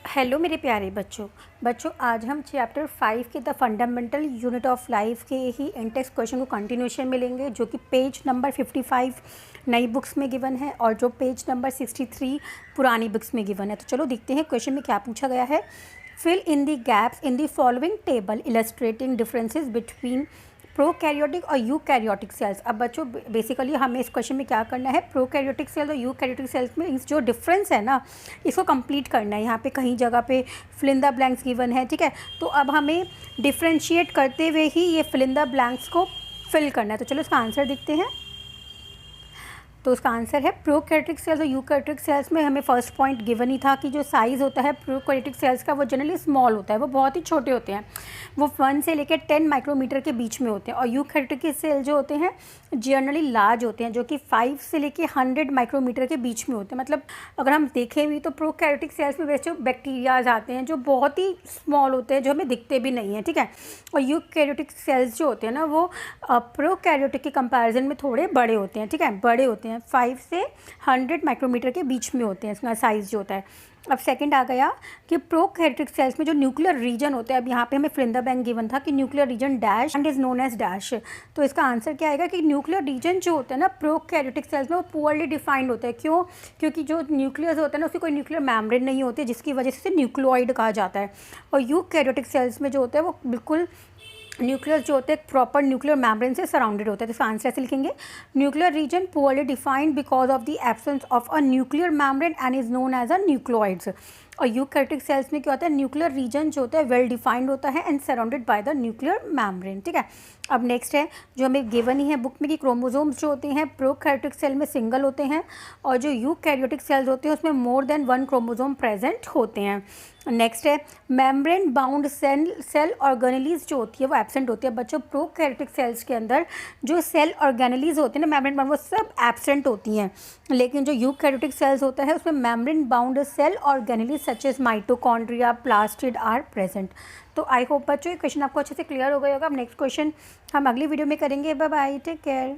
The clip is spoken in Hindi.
हेलो मेरे प्यारे बच्चों आज हम चैप्टर 5 के the fundamental unit of life के ही इंटेक्स क्वेश्चन को कंटिन्यूशन मिलेंगे, जो कि पेज नंबर 55 नई बुक्स में गिवन है और जो पेज नंबर 63 पुरानी बुक्स में गिवन है। तो चलो देखते हैं क्वेश्चन में क्या पूछा गया है। Fill in the gaps in the following table illustrating differences between prokaryotic और यूकैरियोटिक सेल्स। अब बच्चों बेसिकली हमें इस क्वेश्चन में क्या करना है, प्रोकैरियोटिक सेल्स और यूकैरियोटिक सेल्स में इस जो डिफरेंस है ना, इसको कंप्लीट करना है। यहाँ पे कहीं जगह पे fill in the blanks given है, ठीक है। तो अब हमें डिफ्रेंशिएट करते हुए ही ये फिल इन द ब्लैंक्स को फिल करना है। तो चलो इसका आंसर देखते हैं। तो उसका आंसर है प्रोकैरियोटिक सेल्स और यूकैरियोटिक सेल्स में हमें फर्स्ट पॉइंट गिवन ही था कि जो साइज़ होता है प्रोकैरियोटिक सेल्स का वो जनरली स्मॉल होता है, वो बहुत ही छोटे होते हैं, वो 1 से लेकर 10 माइक्रोमीटर के बीच में होते हैं। और यूकैरियोटिक सेल जो होते हैं जनरली लार्ज होते हैं, जो कि 5 से लेकर 100 माइक्रोमीटर के बीच में होते हैं। मतलब अगर हम देखें भी तो प्रोकैरियोटिक सेल्स में वैसे बैक्टीरियाज आते हैं जो बहुत ही स्मॉल होते हैं, जो हमें दिखते भी नहीं हैं, ठीक है। और यूकैरियोटिक सेल्स जो होते हैं ना, वो प्रोकैरियोटिक के कंपैरिजन में थोड़े बड़े होते हैं, ठीक है, बड़े होते हैं, 5 से 100 माइक्रोमीटर के बीच में होते हैं इसका साइज़ जो होता है। अब सेकंड आ गया कि प्रोकैरियोटिक सेल्स में जो न्यूक्लियर रीजन होता है, अब यहाँ पे हमें fill in the blank given था कि nuclear region dash and is known as dash. तो इसका आंसर क्या आएगा कि न्यूक्लियर रीजन जो होता है ना प्रोकैरियोटिक सेल्स में, वो पुअरली डिफाइंड होता है। क्यों? क्योंकि जो न्यूक्लियस होता है ना, उसकी कोई न्यूक्लियर मेम्ब्रेन नहीं होती, जिसकी वजह से न्यूक्लियोइड कहा जाता है। और यूकैरियोटिक सेल्स में जो होता है वो बिल्कुल न्यूक्लियस जो होते हैं प्रॉपर न्यूक्लियर मेम्ब्रेन से सराउंडेड होता है। तो इसका आंसर ऐसे लिखेंगे, nuclear region poorly defined because of the absence of a nuclear membrane and is known as a nucleoids. और यूकैरियोटिक सेल्स में क्या होता है, न्यूक्लियर रीजन जो होता है वेल डिफाइंड होता है and surrounded by the nuclear membrane, ठीक है। अब नेक्स्ट है जो हमें गिवन ही है बुक में कि क्रोमोसोम्स जो होते हैं प्रोकैरियोटिक सेल में सिंगल होते हैं और जो यूकैरियोटिक सेल्स होते हैं उसमें मोर देन 1 क्रोमोसोम प्रेजेंट होते हैं। नेक्स्ट है मेम्ब्रेन बाउंड सेल ऑर्गेनेलीज जो होती है वो एब्सेंट होती है। बच्चों प्रोकैरियोटिक सेल्स के अंदर जो सेल ऑर्गेनेलीज होती है ना मेम्ब्रेन बाउंड, वो सब एब्सेंट होती हैं, लेकिन जो यूकैरियोटिक सेल्स होता है उसमें membrane bound cell organelles such as mitochondria plastid are present. तो आई होप बच्चों ये क्वेश्चन आपको अच्छे से क्लियर हो गया होगा। अब नेक्स्ट क्वेश्चन हम अगली वीडियो में करेंगे। Bye bye, take care.